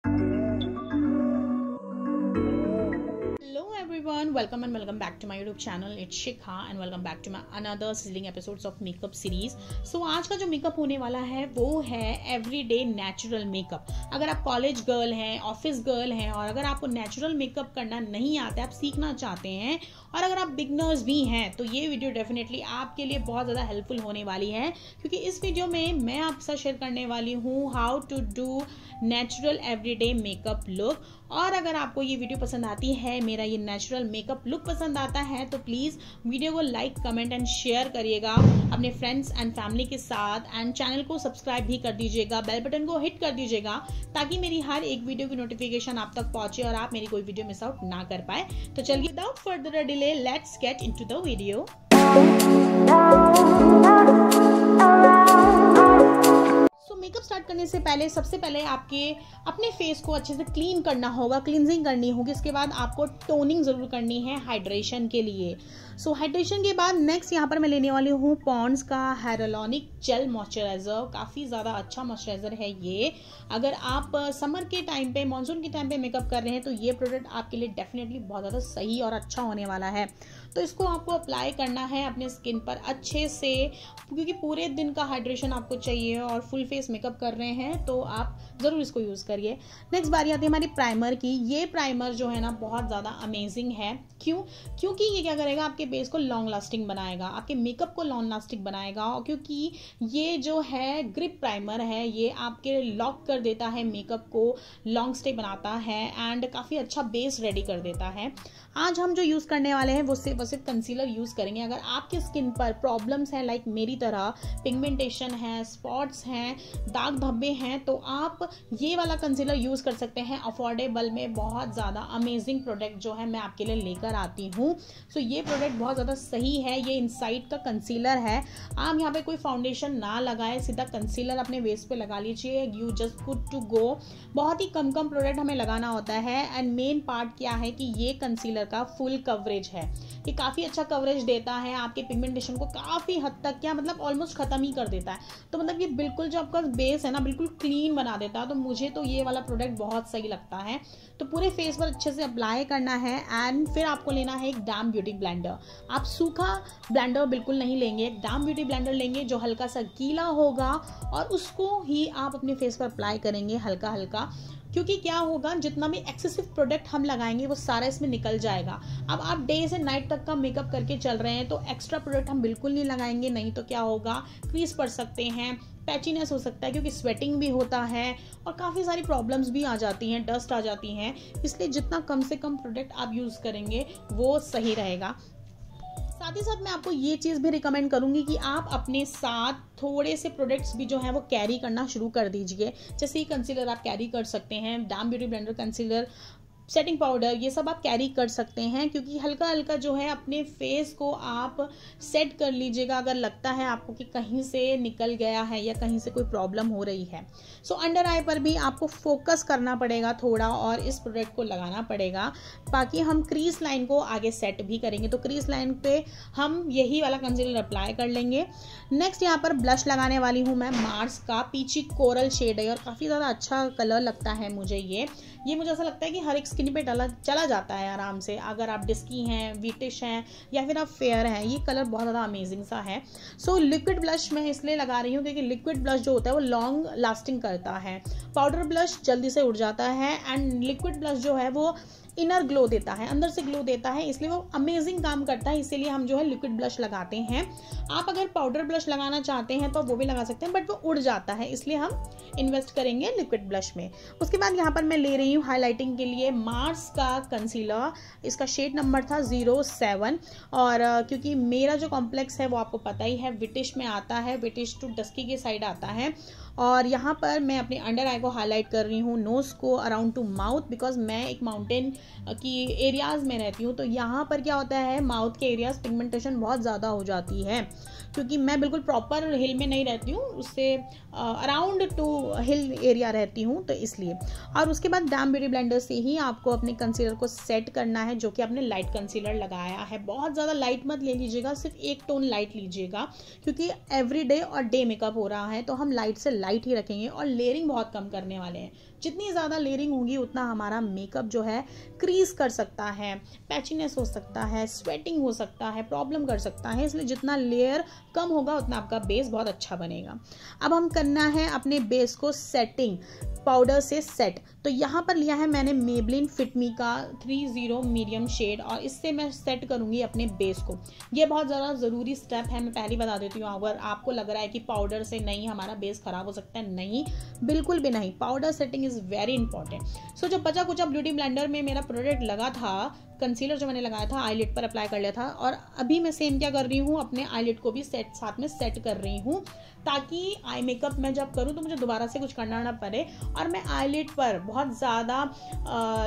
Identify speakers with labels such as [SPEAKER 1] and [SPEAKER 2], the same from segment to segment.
[SPEAKER 1] Hello everyone, welcome and welcome back to my YouTube channel. It's Shikha and welcome back to my another sizzling episodes of makeup series. So आज का जो makeup होने वाला है वो है everyday natural makeup. अगर आप कॉलेज गर्ल हैं, ऑफिस गर्ल हैं और अगर आपको नेचुरल मेकअप करना नहीं आता है, आप सीखना चाहते हैं और अगर आप बिगनर्स भी हैं तो ये वीडियो डेफिनेटली आपके लिए बहुत ज़्यादा हेल्पफुल होने वाली है, क्योंकि इस वीडियो में मैं आपके साथ शेयर करने वाली हूँ how to do natural everyday makeup look. और अगर आपको ये वीडियो पसंद आती है, मेरा ये नेचुरल मेकअप लुक पसंद आता है, तो प्लीज़ वीडियो को लाइक, कमेंट एंड शेयर करिएगा अपने फ्रेंड्स एंड फैमिली के साथ एंड चैनल को सब्सक्राइब भी कर दीजिएगा, बेल बटन को हिट कर दीजिएगा ताकि मेरी हर एक वीडियो की नोटिफिकेशन आप तक पहुंचे और आप मेरी कोई वीडियो मिस आउट ना कर पाए. तो चलिए without further delay let's get into the video. Makeup start करने से पहले सबसे पहले आपके अपने फेस को अच्छे से क्लीन करना होगा, क्लींजिंग करनी होगी. इसके बाद आपको टोनिंग ज़रूर करनी है हाइड्रेशन के लिए. सो हाइड्रेशन के बाद नेक्स्ट यहाँ पर मैं लेने वाली हूँ पॉन्ड्स का हाइलुरोनिक जेल मॉइस्चराइज़र. काफ़ी ज़्यादा अच्छा मॉइस्चराइज़र है ये. अगर आप समर के टाइम पे, मानसून के टाइम पे मेकअप कर रहे हैं तो ये प्रोडक्ट आपके लिए डेफिनेटली बहुत ज़्यादा सही और अच्छा होने वाला है. तो इसको आपको अप्लाई करना है अपने स्किन पर अच्छे से, क्योंकि पूरे दिन का हाइड्रेशन आपको चाहिए और फुल फेस मेकअप कर रहे हैं तो आप ज़रूर इसको यूज़ करिए. नेक्स्ट बारी आती है हमारी प्राइमर की. ये प्राइमर जो है ना बहुत ज़्यादा अमेजिंग है. क्योंकि ये क्या करेगा, आपके बेस को लॉन्ग लास्टिंग बनाएगा, आपके मेकअप को लॉन्ग लास्टिंग बनाएगा. और क्योंकि ये जो है ग्रिप प्राइमर है, ये आपके लॉक कर देता है मेकअप को, लॉन्ग स्टे बनाता है एंड काफ़ी अच्छा बेस रेडी कर देता है. आज हम जो यूज़ करने वाले हैं वो सिर्फ कंसीलर यूज़ करेंगे. अगर आपकी स्किन पर प्रॉब्लम्स हैं लाइक मेरी तरह, पिगमेंटेशन है, स्पॉट्स हैं, दाग धब्बे हैं, तो आप ये वाला कंसीलर यूज़ कर सकते हैं अफोर्डेबल में. बहुत ज़्यादा अमेजिंग प्रोडक्ट जो है मैं आपके लिए लेकर आती हूँ. सो ये प्रोडक्ट बहुत ज़्यादा सही है. ये इनसाइड का कंसीलर है. आप यहाँ पे कोई फाउंडेशन ना लगाए, सीधा कंसीलर अपने वेस पे लगा लीजिए. You just good to go. बहुत ही कम प्रोडक्ट हमें लगाना होता है. एंड मेन पार्ट क्या है कि ये कंसीलर का फुल कवरेज है. ये काफ़ी अच्छा कवरेज देता है, आपके पिगमेंटेशन को काफ़ी हद तक, क्या मतलब ऑलमोस्ट ख़त्म ही कर देता है. तो मतलब ये बिल्कुल जो आपका बेस है ना बिल्कुल क्लीन बना देता है. तो मुझे तो ये वाला प्रोडक्ट बहुत सही लगता है. तो पूरे फेस पर अच्छे से अप्लाई करना है एंड फिर आपको लेना है एक डैम ब्यूटी ब्लेंडर. आप सूखा ब्लेंडर बिल्कुल नहीं लेंगे, एक डैम ब्यूटी ब्लेंडर लेंगे जो हल्का सा गीला होगा और उसको ही आप अपने फेस पर अप्लाई करेंगे हल्का हल्का. क्योंकि क्या होगा, जितना भी एक्सेसिव प्रोडक्ट हम लगाएंगे वो सारा इसमें निकल जाएगा. अब आप डे से नाइट तक का मेकअप करके चल रहे हैं तो एक्स्ट्रा प्रोडक्ट हम बिल्कुल नहीं लगाएंगे, नहीं तो क्या होगा, क्रीज पड़ सकते हैं, पैचीनेस हो सकता है, क्योंकि स्वेटिंग भी होता है और काफ़ी सारी प्रॉब्लम्स भी आ जाती हैं, डस्ट आ जाती हैं. इसलिए जितना कम से कम प्रोडक्ट आप यूज़ करेंगे वो सही रहेगा. साथ ही साथ मैं आपको ये चीज़ भी रिकमेंड करूंगी कि आप अपने साथ थोड़े से प्रोडक्ट्स भी जो हैं वो कैरी करना शुरू कर दीजिए. जैसे ये कंसीलर आप कैरी कर सकते हैं, dam beauty blender concealer, setting powder, ये सब आप कैरी कर सकते हैं. क्योंकि हल्का हल्का जो है अपने फेस को आप सेट कर लीजिएगा अगर लगता है आपको कि कहीं से निकल गया है या कहीं से कोई प्रॉब्लम हो रही है. सो अंडर आई पर भी आपको फोकस करना पड़ेगा थोड़ा और इस प्रोडक्ट को लगाना पड़ेगा. बाकी हम क्रीज लाइन को आगे सेट भी करेंगे, तो क्रीज लाइन पे हम यही वाला कंसीलर अप्लाई कर लेंगे. नेक्स्ट यहाँ पर ब्लश लगाने वाली हूँ मैं मार्स का. पीची कोरल शेड है और काफ़ी ज़्यादा अच्छा कलर लगता है मुझे ये मुझे ऐसा लगता है कि हर एक स्किन पे चला जाता है आराम से. अगर आप डिस्की हैं, वीटिश हैं या फिर आप फेयर हैं, ये कलर बहुत ज़्यादा अमेजिंग सा है. सो लिक्विड ब्लश मैं इसलिए लगा रही हूँ क्योंकि लिक्विड ब्लश जो होता है वो लॉन्ग लास्टिंग करता है. पाउडर ब्लश जल्दी से उड़ जाता है एंड लिक्विड ब्लश जो है वो इनर ग्लो देता है, अंदर से ग्लो देता है, इसलिए वो अमेजिंग काम करता है. इसीलिए हम जो है लिक्विड ब्लश लगाते हैं. आप अगर पाउडर ब्लश लगाना चाहते हैं तो वो भी लगा सकते हैं, बट वो उड़ जाता है, इसलिए हम इन्वेस्ट करेंगे लिक्विड ब्लश में. उसके बाद यहाँ पर मैं ले रही हूँ हाइलाइटिंग के लिए मार्स का कंसीलर. इसका शेड नंबर था 07 और क्योंकि मेरा जो कॉम्प्लेक्स है वो आपको पता ही है, विटिश में आता है, विटिश टू डस्की के साइड आता है. और यहाँ पर मैं अपने अंडर आई को हाईलाइट कर रही हूँ, नोज़ को अराउंड टू माउथ, बिकॉज मैं एक माउंटेन की एरियाज़ में रहती हूँ. तो यहाँ पर क्या होता है, माउथ के एरियाज़ पिगमेंटेशन बहुत ज़्यादा हो जाती है. क्योंकि मैं बिल्कुल प्रॉपर हिल में नहीं रहती हूँ, उससे अराउंड टू हिल एरिया रहती हूँ, तो इसलिए. और उसके बाद डैम ब्यूटी ब्लेंडर से ही आपको अपने कंसीलर को सेट करना है, जो कि आपने लाइट कंसीलर लगाया है. बहुत ज़्यादा लाइट मत ले लीजिएगा, सिर्फ एक टोन लाइट लीजिएगा, क्योंकि एवरी डे और डे मेकअप हो रहा है तो हम लाइट से लाइट ही रखेंगे और लेयरिंग बहुत कम करने वाले हैं. जितनी ज़्यादा लेयरिंग होगी उतना हमारा मेकअप जो है क्रीज कर सकता है, पैचीनेस हो सकता है, स्वेटिंग हो सकता है, प्रॉब्लम कर सकता है। इसलिए जितना लेयर कम होगा उतना आपका बेस बहुत अच्छा बनेगा। अब हम करना है अपने बेस को सेटिंग, पाउडर से सेट। तो यहाँ पर लिया है मैंने मेबलिन फिट मी का 30 मीडियम शेड और इससे मैं सेट करूँगी अपने बेस को। ये बहुत ज़्यादा ज़रूरी स्टेप है, मैं पहले बता देती हूँ। अगर आपको लग रहा है कि पाउडर से नहीं हमारा बेस खराब हो सकता है, नहीं, बिल्कुल भी नहीं। Powder setting is very important. So जो बचा कुचा ब्यूटी ब्लेंडर में मेरा प्रोडक्ट लगा था, कंसीलर जो मैंने लगाया था आईलिड पर अप्लाई कर लिया था और अभी मैं सेम क्या कर रही हूँ, अपने आईलिड को भी साथ में सेट कर रही हूँ ताकि आई मेकअप मैं जब करूँ तो मुझे दोबारा से कुछ करना ना पड़े। और मैं आईलिड पर बहुत ज़्यादा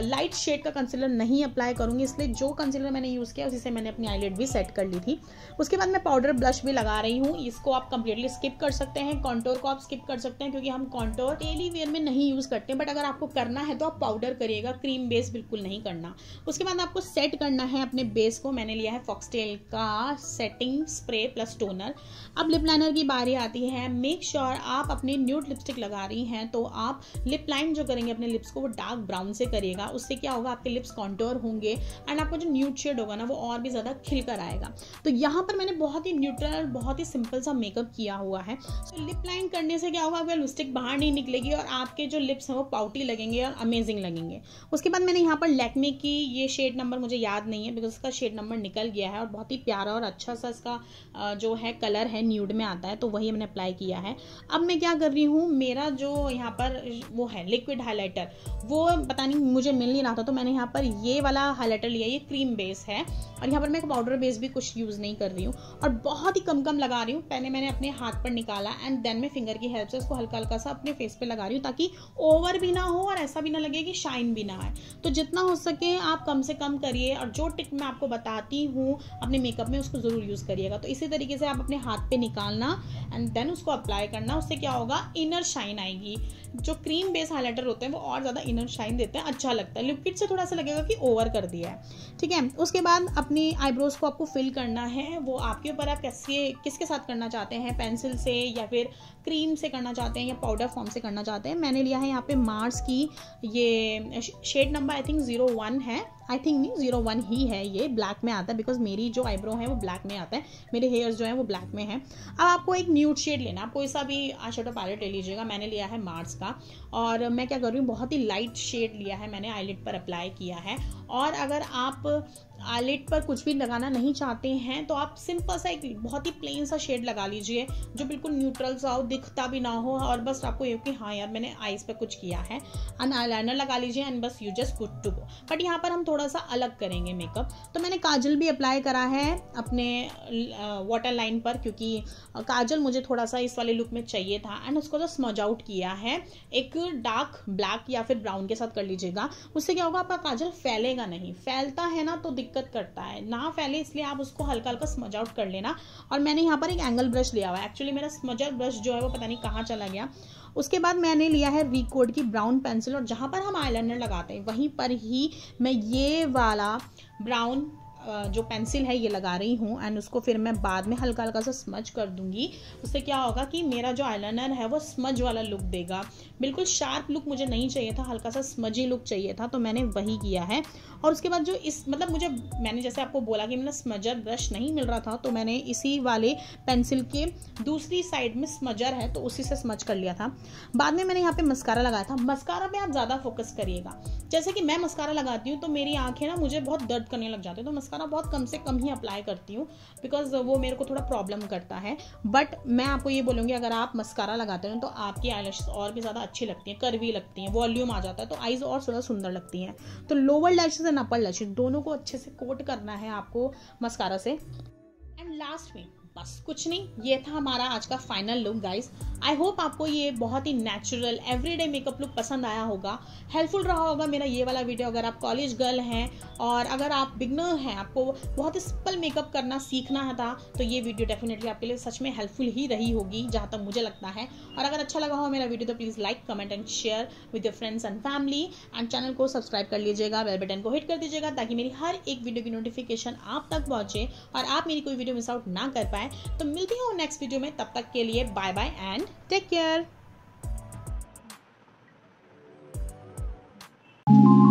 [SPEAKER 1] लाइट शेड का कंसीलर नहीं अप्लाई करूँगी, इसलिए जो कंसीलर मैंने यूज़ किया उसी से मैंने अपनी आईलिड भी सेट कर ली थी। उसके बाद मैं पाउडर ब्लश भी लगा रही हूँ। इसको आप कंप्लीटली स्किप कर सकते हैं, कॉन्टोर को आप स्किप कर सकते हैं क्योंकि हम कॉन्टोर डेली वेयर में नहीं यूज़ करते, बट अगर आपको करना है तो आप पाउडर करिएगा, क्रीम बेस बिल्कुल नहीं करना। उसके बाद आपको सेट करना है अपने बेस को। मैंने लिया है फॉक्सटेल का सेटिंग स्प्रे प्लस टोनर। अब लिप लाइनर की बारी आती है। मेक श्योर आप अपनी न्यूड लिपस्टिक लगा रही हैं तो आप लिप लाइन जो करेंगे अपने लिप्स को वो डार्क ब्राउन से करिएगा। उससे क्या होगा, आपके लिप्स कॉन्टोर होंगे एंड आपका जो न्यूड शेड होगा ना वो और भी ज्यादा खिल कर आएगा। तो यहाँ पर मैंने बहुत ही न्यूट्रल, बहुत ही सिंपल सा मेकअप किया हुआ है। तो लिप लाइन करने से क्या होगा, आपका लिपस्टिक बाहर नहीं निकलेगी और आपके जो लिप्स हैं वो पाउटी लगेंगे और अमेजिंग लगेंगे। उसके बाद मैंने यहाँ पर लैक्मे की ये शेड नंबर मुझे याद नहीं है बिकॉज इसका शेड नंबर निकल गया है और बहुत ही प्यारा और अच्छा सा इसका जो है कलर है न्यूड में आता है, तो वही मैंने अप्लाई किया है। अब मैं क्या कर रही हूँ, मेरा जो यहाँ पर वो है लिक्विड हाइलाइटर, वो पता नहीं मुझे मिल नहीं रहा था, तो मैंने यहाँ पर ये वाला हाइलाइटर लिया। ये क्रीम बेस है और यहाँ पर मैं पाउडर बेस भी कुछ यूज नहीं कर रही हूँ और बहुत ही कम कम लगा रही हूँ। पहले मैंने अपने हाथ पर निकाला एंड देन मैं फिंगर की हेल्प से उसको हल्का हल्का सा अपने फेस पे लगा रही हूँ ताकि ओवर भी ना हो और ऐसा भी ना लगे कि शाइन भी ना आए। तो जितना हो सके आप कम से कम करिए और जो टिप मैं आपको बताती हूँ अपने मेकअप में उसको जरूर यूज करिएगा। तो इसी तरीके से आप अपने हाथ पे निकालना एंड देन उसको अप्लाई करना। उससे क्या होगा, इनर शाइन आएगी। जो क्रीम बेस हाइलाइटर होते हैं वो और ज्यादा इनर शाइन देते हैं, अच्छा लगता है। लिक्विड से थोड़ा सा लगेगा कि ओवर कर दिया है, ठीक है। उसके बाद अपनी आईब्रोज को आपको फिल करना है, वो आपके ऊपर, आप किसके साथ करना चाहते हैं, पेंसिल से या फिर क्रीम से करना चाहते हैं या पाउडर फॉर्म से करना चाहते हैं। मैंने लिया है यहाँ पे मार्स की ये शेड नंबर आई थिंक 01 है, आई थिंक नहीं 01 ही है, ये ब्लैक में आता है बिकॉज मेरी जो आईब्रो है वो ब्लैक में आता है, मेरे हेयर्स जो है वो ब्लैक में है। अब आपको एक न्यूड शेड लेना, आप कोई सा भी आई शेडो पैलेट ले लीजिएगा। मैंने लिया है मार्स का और मैं क्या कर रही हूँ, बहुत ही लाइट शेड लिया है मैंने, आईलिड पर अप्लाई किया है। और अगर आप आईलिड पर कुछ भी लगाना नहीं चाहते हैं तो आप सिंपल सा एक बहुत ही प्लेन सा शेड लगा लीजिए जो बिल्कुल न्यूट्रल सा हो, दिखता भी ना हो और बस आपको ये कि हाँ यार मैंने आईज पे कुछ किया है। एंड आईलाइनर लगा लीजिए एंड बस you just good to go. But यहाँ पर हम थोड़ा सा अलग करेंगे मेकअप। तो मैंने काजल भी अप्लाई करा है अपने वाटर लाइन पर क्योंकि काजल मुझे थोड़ा सा इस वाले लुक में चाहिए था एंड उसको तो स्मज आउट किया है। एक डार्क ब्लैक या फिर ब्राउन के साथ कर लीजिएगा, उससे क्या होगा आपका काजल फैलेगा नहीं, फैलता है ना तो दिक्कत करता है, ना फैले इसलिए आप उसको हल्का हल्का स्मज आउट कर लेना। और मैंने यहाँ पर एक एंगल ब्रश लिया हुआ है, एक्चुअली मेरा स्मजर ब्रश जो है वो पता नहीं कहाँ चला गया। उसके बाद मैंने लिया है रिकोड की ब्राउन पेंसिल और जहाँ पर हम आईलाइनर लगाते हैं वहीं पर ही मैं ये वाला ब्राउन जो पेंसिल है ये लगा रही हूँ एंड उसको फिर मैं बाद में हल्का हल्का सा स्मज कर दूंगी। उससे क्या होगा कि मेरा जो आईलाइनर है वो स्मज वाला लुक देगा। बिल्कुल शार्प लुक मुझे नहीं चाहिए था, हल्का सा स्मजी लुक चाहिए था, तो मैंने वही किया है। और उसके बाद जो मैंने जैसे आपको बोला कि मेरा स्मजर ब्रश नहीं मिल रहा था तो मैंने इसी वाले पेंसिल के दूसरी साइड में स्मजर है तो उसी से स्मज कर लिया था। बाद में मैंने यहाँ पे मस्कारा लगाया था। मस्कारा पे आप ज़्यादा फोकस करिएगा। जैसे कि मैं मस्कारा लगाती हूँ तो मेरी आंखें ना मुझे बहुत दर्द करने लग जाती है, तो मस्कारा बहुत कम से कम ही अप्लाई करती हूँ बिकॉज वो मेरे को थोड़ा प्रॉब्लम करता है। बट मैं आपको ये बोलूँगी अगर आप मस्कारा लगाते हो तो आपकी आईलैशेस और भी ज़्यादा अच्छी लगती हैं, कर्वी लगती हैं, वॉल्यूम आ जाता है तो आईज और ज़्यादा सुंदर लगती हैं। तो lower lashes and upper lashes दोनों को अच्छे से कोट करना है आपको मस्कारा से। एंड लास्ट में बस कुछ नहीं, ये था हमारा आज का final look guys. I hope आपको ये बहुत ही नेचुरल एवरीडे मेकअप लुक पसंद आया होगा, हेल्पफुल रहा होगा मेरा ये वाला वीडियो। अगर आप कॉलेज गर्ल हैं और अगर आप बिगनर हैं, आपको बहुत ही सिंपल मेकअप करना सीखना था तो ये वीडियो डेफिनेटली आपके लिए सच में हेल्पफुल ही रही होगी जहाँ तक मुझे लगता है। और अगर अच्छा लगा हो मेरा वीडियो तो please like, comment and share with your friends and family and channel को सब्सक्राइब कर लीजिएगा, बेल बटन को हिट कर दीजिएगा ताकि मेरी हर एक वीडियो की नोटिफिकेशन आप तक पहुंचे और आप मेरी कोई वीडियो मिस आउट ना कर पाए। तो मिलती हूँ नेक्स्ट वीडियो में, तब तक के लिए bye bye and take care. है।